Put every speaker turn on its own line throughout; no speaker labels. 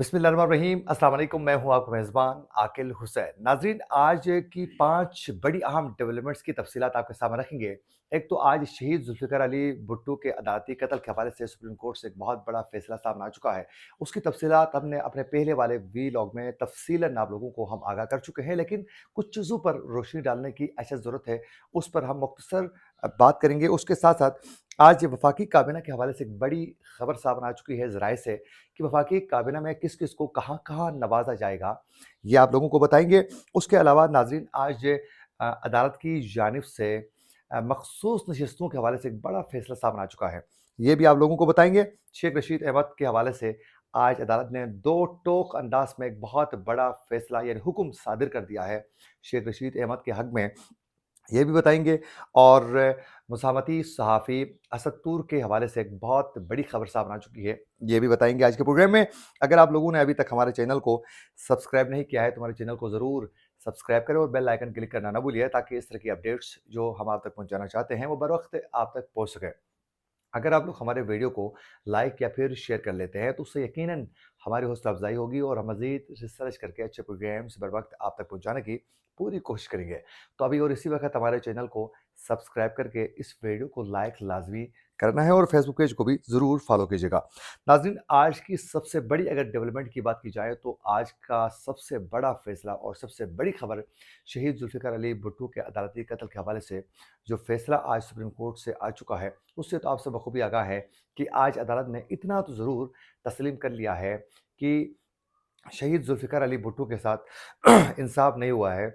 बिस्मिल्लाहिर्रहमानिर्रहीम। अस्सलाम वालेकुम। मैं हूं आपका मेज़बान आकिल हुसैन। नाज़रीन, आज की 5 बड़ी अहम डेवलपमेंट्स की तफ़सीलात आपके सामने रखेंगे। एक तो आज शहीद ज़ुल्फ़िकार अली भुट्टो के अदालती कत्ल के हवाले से सुप्रीम कोर्ट से एक बहुत बड़ा फ़ैसला सामने आ चुका है। उसकी तफ़सीलात हमने अपने पहले वाले वीलॉग में तफ़सीलन आप लोगों को हम आगाह कर चुके हैं, लेकिन कुछ चीज़ों पर रोशनी डालने की अशद ज़रूरत है, उस पर हम मुख्तसर बात करेंगे। उसके साथ-साथ आज वफ़ाकी काबीना के हवाले से एक बड़ी खबर सामने आ चुकी है ज़राए से कि वफ़ाकी काबीना में किस-किस को कहाँ-कहाँ नवाज़ा जाएगा, ये आप लोगों को बताएँगे। उसके अलावा नाज़रीन, आज अदालत की जानिब से मख़सूस नशिस्तों के हवाले से एक बड़ा फ़ैसला सामने आ चुका है, ये भी आप लोगों को बताएँगे। शेख रशीद अहमद के हवाले से आज अदालत ने दो टोक अंदाज़ में एक बहुत बड़ा फ़ैसला यानी हुक्म सादिर कर दिया है शेख रशीद अहमद के हक़ में, ये भी बताएँगे। और मुसामती सहाफ़ी असद तूर के हवाले से एक बहुत बड़ी खबर सामने आ चुकी है, ये भी बताएँगे आज के प्रोग्राम में। अगर आप लोगों ने अभी तक हमारे चैनल को सब्सक्राइब नहीं किया है, तो हमारे चैनल को ज़रूर सब्सक्राइब करें और बेल आइकन क्लिक करना ना भूलिए, ताकि इस तरह की अपडेट्स जो हम आप तक पहुँचाना चाहते हैं, वो बर वक़्त आप तक पहुँच सकें। अगर आप लोग हमारे वीडियो को लाइक या फिर शेयर कर लेते हैं, तो उससे यकीनन हमारी हौसला अफ़ज़ाई होगी और हम मज़ीद रिसर्च करके अच्छे प्रोग्राम्स बर वक़्त आप तक पहुँचाने की पूरी कोशिश करेंगे। तो अभी और इसी वक़्त हमारे चैनल को सब्सक्राइब करके इस वीडियो को लाइक लाज़मी करना है और फेसबुक पेज को भी ज़रूर फ़ॉलो कीजिएगा। नाज़रीन, आज की सबसे बड़ी अगर डेवलपमेंट की बात की जाए, तो आज का सबसे बड़ा फ़ैसला और सबसे बड़ी खबर शहीद ज़ुल्फ़िकार अली भुट्टो के अदालती कत्ल के हवाले से जो फ़ैसला आज सुप्रीम कोर्ट से आ चुका है, उससे तो आप सब बखूबी आगाह है कि आज अदालत ने इतना तो ज़रूर तस्लीम कर लिया है कि शहीद ज़ुल्फ़िकार अली भुट्टो के साथ इंसाफ़ नहीं हुआ है।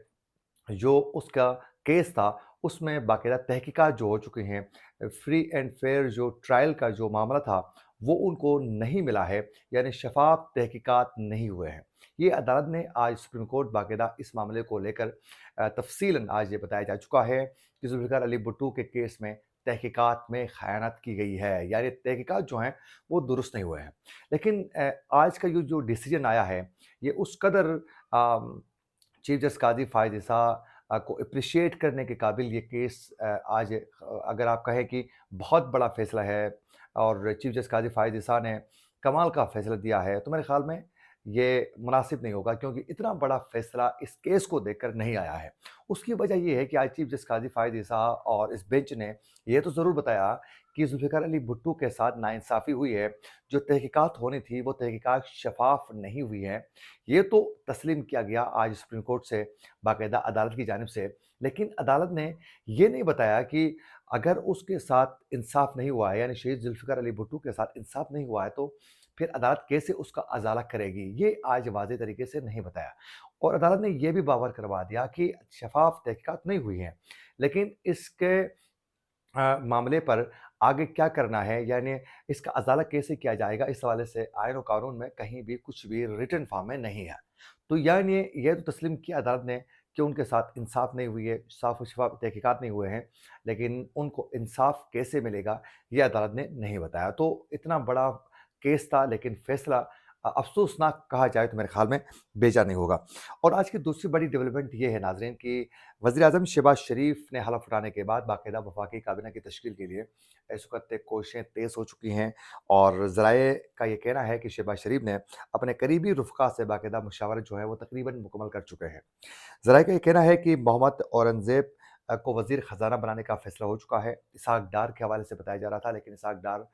जो उसका केस था, उसमें बाकायदा तहकीकात जो हो चुकी हैं, फ्री एंड फेयर जो ट्रायल का जो मामला था, वो उनको नहीं मिला है, यानी शफ़ाफ़ तहकीकात नहीं हुए हैं। ये अदालत ने आज सुप्रीम कोर्ट बाकायदा इस मामले को लेकर तफ़सीलन आज ये बताया जा चुका है कि ज़ुल्फ़िकार अली भुट्टो के केस में तहकीकात में ख़यानत की गई है, यानी तहकीकात जो हैं, वो दुरुस्त नहीं हुए हैं। लेकिन आज का ये जो डिसीज़न आया है, ये उस कदर चीफ जस्टिस काज़ी फ़ाइज़ ईसा को एप्रिशिएट करने के काबिल ये केस आज अगर आप कहें कि बहुत बड़ा फ़ैसला है और चीफ जस्टिस काज़ी फ़ाइज़ ईसा ने कमाल का फ़ैसला दिया है, तो मेरे ख़्याल में ये मुनासिब नहीं होगा, क्योंकि इतना बड़ा फ़ैसला इस केस को देखकर नहीं आया है। उसकी वजह ये है कि आज चीफ जस्टिस काज़ी फ़ाइज़ ईसा और इस बेंच ने ये तो ज़रूर बताया कि ज़ुल्फ़िकार अली भुट्टो के साथ नाइंसाफ़ी हुई है, जो तहकीकात होनी थी, वो तहकीकात शफ़ाफ़ नहीं हुई है। ये तो तस्लीम किया गया आज सुप्रीम कोर्ट से बाकायदा अदालत की जानिब से, लेकिन अदालत ने ये नहीं बताया कि अगर उसके साथ इंसाफ नहीं हुआ है, यानी शहीद ज़ुल्फ़िकार अली भुट्टो के साथ इंसाफ नहीं हुआ है, तो फिर अदालत कैसे उसका अज़ाला करेगी, ये आज वाज़ेह तरीके से नहीं बताया। और अदालत ने ये भी बावर करवा दिया कि शफ़ाफ़ तहकीकात नहीं हुई हैं, लेकिन इसके मामले पर आगे क्या करना है, यानी इसका अज़ाला कैसे किया जाएगा, इस हवाले से आईन और कानून में कहीं भी कुछ भी रिटन फ़ॉर्म में नहीं है। तो यानी ये तो तस्लीम किया अदालत ने कि उनके साथ इंसाफ़ नहीं हुई है, साफ़ व शफ़ाफ़ तहकीकात नहीं हुए हैं, लेकिन उनको इंसाफ़ कैसे मिलेगा, ये अदालत ने नहीं बताया। तो इतना बड़ा केस था, लेकिन फ़ैसला अफ़सोसनाक कहा जाए तो मेरे ख़्याल में बेजा नहीं होगा। और आज की दूसरी बड़ी डेवलपमेंट ये है नाज़रीन कि वज़ीर-ए-आज़म शहबाज़ शरीफ ने हलफ़ उठाने के बाद बाकायदा वफ़ाकी काबीना की तश्कील के लिए इस वक़्त कोशिशें तेज़ हो चुकी हैं, और ज़राए का ये कहना है कि शहबाज़ शरीफ ने अपने करीबी रुफ़क़ा से बाकायदा मुशावरत जो है वो तकरीबन मुकम्मल कर चुके हैं। ज़राए का ये कहना है कि मोहम्मद औरंगज़ेब को वज़ीर ख़ज़ाना बनाने का फ़ैसला हो चुका है। इसहाक़ डार के हवाले से बताया जा रहा था, लेकिन इसहाक़ डार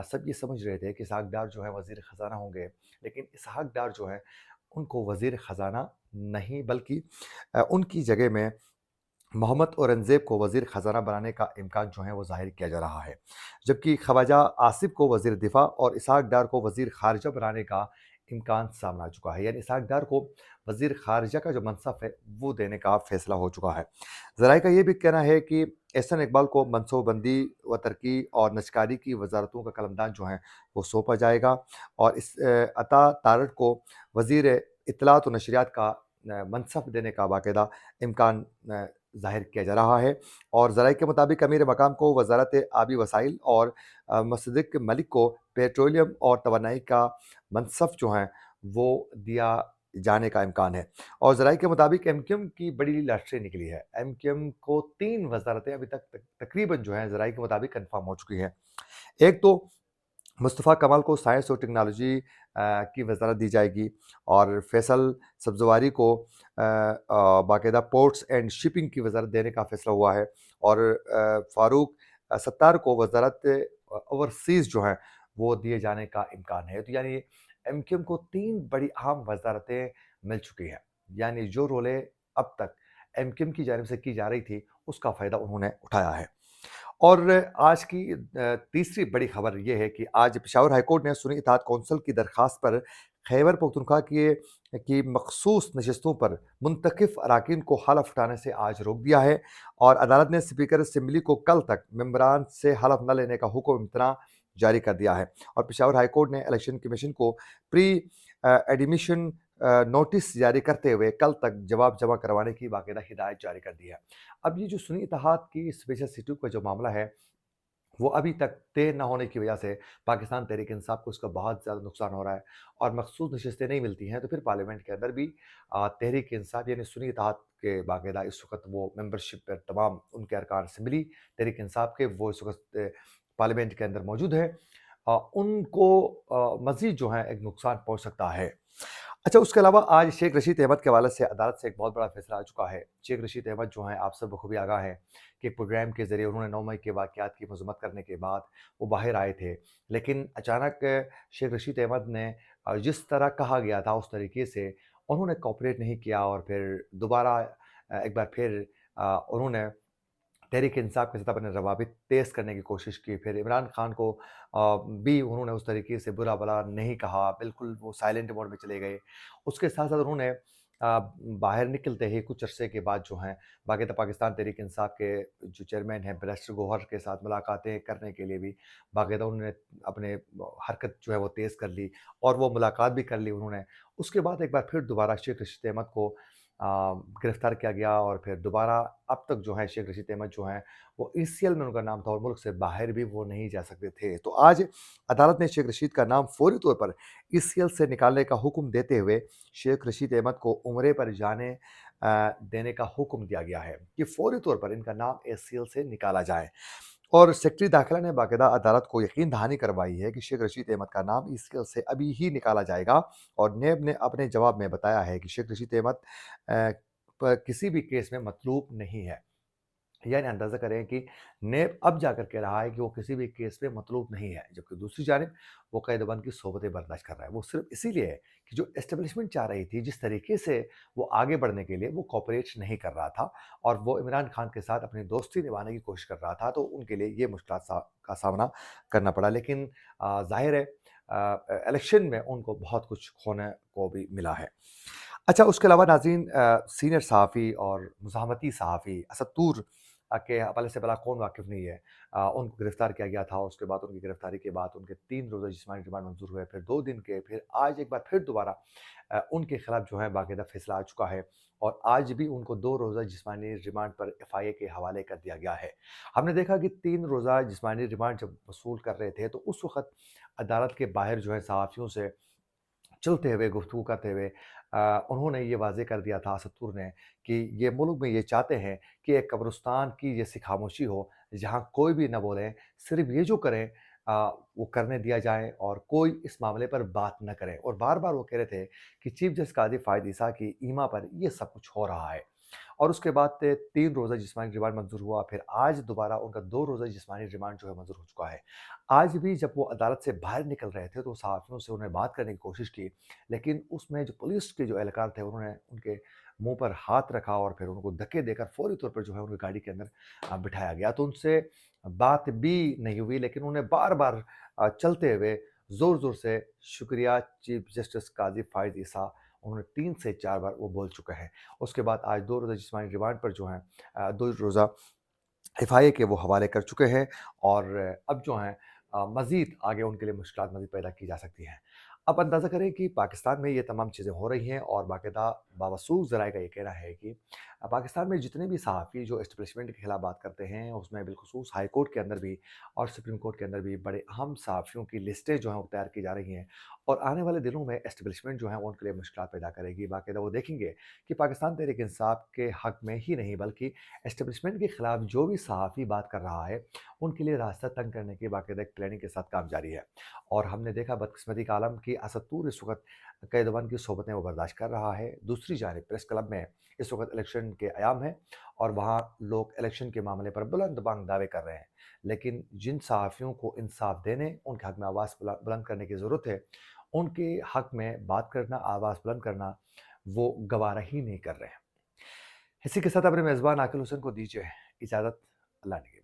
सब ये समझ रहे थे कि इसहाक़ डार जो है वज़ीर ख़ज़ाना होंगे, लेकिन इसहाक़ डार जो है उनको वज़ीर ख़ज़ाना नहीं, बल्कि उनकी जगह में मोहम्मद औरंगज़ेब को वज़ीर ख़ज़ाना बनाने का इम्कान जो है वो ज़ाहिर किया जा रहा है। जबकि ख़वाजा आसिफ़ को वज़ीर दिफ़ा और इसहाक़ डार को वज़ीर ख़ारिजा बनाने का इम्कान सामने आ चुका है, यानी इसहाक़ डार को वज़ीर ख़ारिजा का जो मनसब है, वो देने का फ़ैसला हो चुका है। ज़राए का ये भी कहना है कि एहसन इकबाल को मनसूबाबंदी व तरक्की और नशकारी की वज़ारतों का कलमदान जो है, वो सौंपा जाएगा, और इस अता तारड़ को वज़ीर इत्तलात व नशरियात का मनसब देने का बाकायदा इम्कान ज़ाहिर किया जा रहा है। और ज़राए के मुताबिक अमीर मकाम को वज़ारत आबी वसाइल और मुसद्दिक़ मलिक को पेट्रोलियम और तवानाई का मनसब जो है वो दिया जाने का इम्कान है। और ज़राए के मुताबिक एमक्यूएम की बड़ी लॉटरी निकली है। एमक्यूएम को 3 वज़ारतें अभी तक तकरीबन जो हैं ज़राए के मुताबिक कन्फ़र्म हो चुकी हैं। एक तो मुस्तफ़ा कमाल को साइंस और टेक्नोलॉजी की वज़ारत दी जाएगी, और फैसल सब्ज़वारी को बाकायदा पोर्ट्स एंड शिपिंग की वज़ारत देने का फ़ैसला हुआ है, और फ़ारूक सत्तार को वज़ारत ओवरसीज़ जो है वो दिए जाने का इम्कान है। तो यानी एमक्यूएम को 3 बड़ी अहम वज़ारतें मिल चुकी हैं। यानी जो रोलें अब तक एमक्यूएम की जानिब से की जा रही थी, उसका फ़ायदा उन्होंने उठाया है। और आज की तीसरी बड़ी खबर ये है कि आज पेशावर हाई कोर्ट ने सुन्नी इत्तेहाद कौंसिल की दरख्वास्त पर खैबर पख्तूनख्वा की मखसूस नशस्तों पर मुंतखब अरकान को हलफ उठाने से आज रोक दिया है, और अदालत ने स्पीकर असम्बली को कल तक मेंबरान से हलफ न लेने का हुक्म इम्तना जारी कर दिया है। और पेशावर हाई कोर्ट ने इलेक्शन कमीशन को प्री एडमिशन नोटिस जारी करते हुए कल तक जवाब जमा करवाने की बाकायदा हिदायत जारी कर दी है। अब ये जो सुन्नी इत्तेहाद की स्पेशल सिटी का जो मामला है, वो अभी तक तय न होने की वजह से पाकिस्तान तहरीक इंसाफ को उसका बहुत ज़्यादा नुकसान हो रहा है, और मखसूस नशस्तें नहीं मिलती हैं, तो फिर पार्लियामेंट के अंदर भी तहरीक इंसाफ यानी सुन्नी इत्तेहाद के बाकायदा इस वक्त वो मेंबरशिप पर तमाम उनके अरकान असम्बली तहरीक इंसाफ के वो इस वक्त पार्लियामेंट के अंदर मौजूद है, उनको मज़ीद जो है एक नुकसान पहुँच सकता है। अच्छा, उसके अलावा आज शेख रशीद अहमद के हवाले से अदालत से एक बहुत बड़ा फैसला आ चुका है। शेख रशीद अहमद जो हैं, आप सब बखूबी आगाह हैं कि एक प्रोग्राम के ज़रिए उन्होंने 9 मई के वाक़यात की मज़म्मत करने के बाद वो बाहर आए थे। लेकिन अचानक शेख रशीद अहमद ने जिस तरह कहा गया था उस तरीके से उन्होंने कोऑपरेट नहीं किया, और फिर दोबारा एक बार फिर उन्होंने तहरीक इंसाफ के साथ अपने रवाबित तेज़ करने की कोशिश की। फिर इमरान खान को भी उन्होंने उस तरीके से बुरा-भला नहीं कहा, बिल्कुल वो साइलेंट मोड में चले गए। उसके साथ-साथ उन्होंने बाहर निकलते ही कुछ अरसे के बाद जो हैं, बाकायदा पाकिस्तान तहरीक इंसाफ के जो चेयरमैन हैं बैरिस्टर गौहर के साथ मुलाकातें करने के लिए भी बाकायदा उन्होंने अपने हरकत जो है वो तेज़ कर ली, और वो मुलाकात भी कर ली उन्होंने। उसके बाद एक बार फिर दोबारा शेख रशीद अहमद को गिरफ़्तार किया गया, और फिर दोबारा अब तक जो है शेख रशीद अहमद जो हैं वो ईसीएल में उनका नाम था, और मुल्क से बाहर भी वो नहीं जा सकते थे। तो आज अदालत ने शेख रशीद का नाम फौरी तौर पर ईसीएल से निकालने का हुक्म देते हुए शेख रशीद अहमद को उम्रे पर जाने देने का हुक्म दिया गया है कि फौरी तौर पर इनका नाम ईसीएल से निकाला जाए। और सेक्रेटरी दाखिला ने बाकायदा अदालत को यकीन दहानी करवाई है कि शेख रशीद अहमद का नाम ईसीएल से अभी ही निकाला जाएगा, और नेब ने अपने जवाब में बताया है कि शेख रशीद अहमद पर किसी भी केस में मतलूब नहीं है। यानी अंदाज़ा करें कि नेब अब जाकर कह रहा है कि वो किसी भी केस में मतलूब नहीं है, जबकि दूसरी जानिब वो क़ैदबंद की सोबतें बर्दाश्त कर रहा है। वो सिर्फ़ इसीलिए है कि जो एस्टेब्लिशमेंट चाह रही थी, जिस तरीके से वो आगे बढ़ने के लिए वो कोऑपरेट नहीं कर रहा था, और वो इमरान खान के साथ अपनी दोस्ती निभाने की कोशिश कर रहा था, तो उनके लिए ये मुश्किलात का सामना करना पड़ा। लेकिन ज़ाहिर है इलेक्शन में उनको बहुत कुछ खोने को भी मिला है। अच्छा, उसके अलावा नाज़रीन, सीनियर सहाफ़ी और मुज़ाहमती सहाफ़ी असद तूर के हवाले से भला कौन वाकिफ़ नहीं है। उनको गिरफ़्तार किया गया था, उसके बाद उनकी गिरफ़्तारी के बाद उनके 3 रोज़ा जिस्मानी रिमांड मंज़ूर हुए, फिर 2 दिन के, फिर आज एक बार फिर दोबारा उनके खिलाफ जो है बाकायदा फ़ैसला आ चुका है, और आज भी उनको 2 रोज़ा जिस्मानी रिमांड पर एफआईए के हवाले कर दिया गया है। हमने देखा कि 3 रोज़ा जिस्मानी रिमांड जब वसूल कर रहे थे, तो उस वक़्त अदालत के बाहर जो है सहाफ़ियों से चलते हुए, गुफ्तगू करते हुए उन्होंने ये वाज़ेह कर दिया था असद ने कि ये मुल्क में ये चाहते हैं कि एक कब्रिस्तान की जैसी खामोशी हो, जहाँ कोई भी ना बोले, सिर्फ़ ये जो करें वो करने दिया जाए, और कोई इस मामले पर बात ना करे। और बार-बार वो कह रहे थे कि चीफ़ जस्टिस काज़ी फ़ायद ईसा की ईमा पर ये सब कुछ हो रहा है। और उसके बाद 3 रोज़ा जिस्मानी रिमांड मंज़ूर हुआ, फिर आज दोबारा उनका 2 रोज़ा जिस्मानी रिमांड जो है मंज़ूर हो चुका है। आज भी जब वो अदालत से बाहर निकल रहे थे, तो सहाफ़ियों से उन्होंने बात करने की कोशिश की, लेकिन उसमें जो पुलिस के जो एहलकार थे, उन्होंने उनके मुँह पर हाथ रखा, और फिर उनको धक्के देकर फ़ौरी तौर पर जो है उनकी गाड़ी के अंदर बिठाया गया। तो उनसे बात भी नहीं हुई, लेकिन उन्हें बार-बार चलते हुए ज़ोर-ज़ोर से शुक्रिया चीफ़ जस्टिस काज़ी फ़ायद ईसा, उन्होंने 3 से 4 बार वो बोल चुके हैं। उसके बाद आज 2 रोज़ा जिस्मानी रिमांड पर जो हैं 2 रोज़ा एफआईए के वो हवाले कर चुके हैं, और अब जो हैं मज़ीद आगे उनके लिए मुश्किलात मज़ीद पैदा की जा सकती हैं। आप अंदाज़ा करें कि पाकिस्तान में ये तमाम चीज़ें हो रही हैं और बाकायदा बावसूख ज़राए का ये कहना है कि पाकिस्तान में जितने भी सहाफ़ी जो एस्टेब्लिशमेंट के खिलाफ बात करते हैं, उसमें बिलख़ुसूस हाई कोर्ट के अंदर भी और सुप्रीम कोर्ट के अंदर भी बड़े अहम सहाफ़ियों की लिस्टें जो हैं वो तैयार की जा रही हैं और आने वाले दिनों में एस्टेब्लिशमेंट जो है वो उनके लिए मुश्किलात पैदा करेगी। बाकायदा वो देखेंगे कि पाकिस्तान तहरीक-ए-इंसाफ के हक़ में ही नहीं बल्कि एस्टेब्लिशमेंट के खिलाफ जो भी सहाफ़ी बात कर रहा है, उनके लिए रास्ता तंग करने की बाकायदा एक प्लानिंग के साथ काम जारी है। और हमने देखा बदकिस्मती का आलम कि असद तूर इस वक़्त कैदवान की सोबतें वो बर्दाश्त कर रहा है। दूसरी जानिब प्रेस क्लब में इस वक़्त इलेक्शन के अयाम हैं और वहाँ लोग इलेक्शन के मामले पर बुलंद-बांग दावे कर रहे हैं। लेकिन जिन सहाफ़ियों को इंसाफ़ देने, उनके हक़ में आवाज़ बुलंद करने की ज़रूरत है, उनके हक़ में बात करना, आवाज़ बुलंद करना, वो गवारा ही नहीं कर रहे हैं। इसी के साथ अपने मेज़बान आकिल हुसैन को दीजिए इजाज़त। अल्लाह ने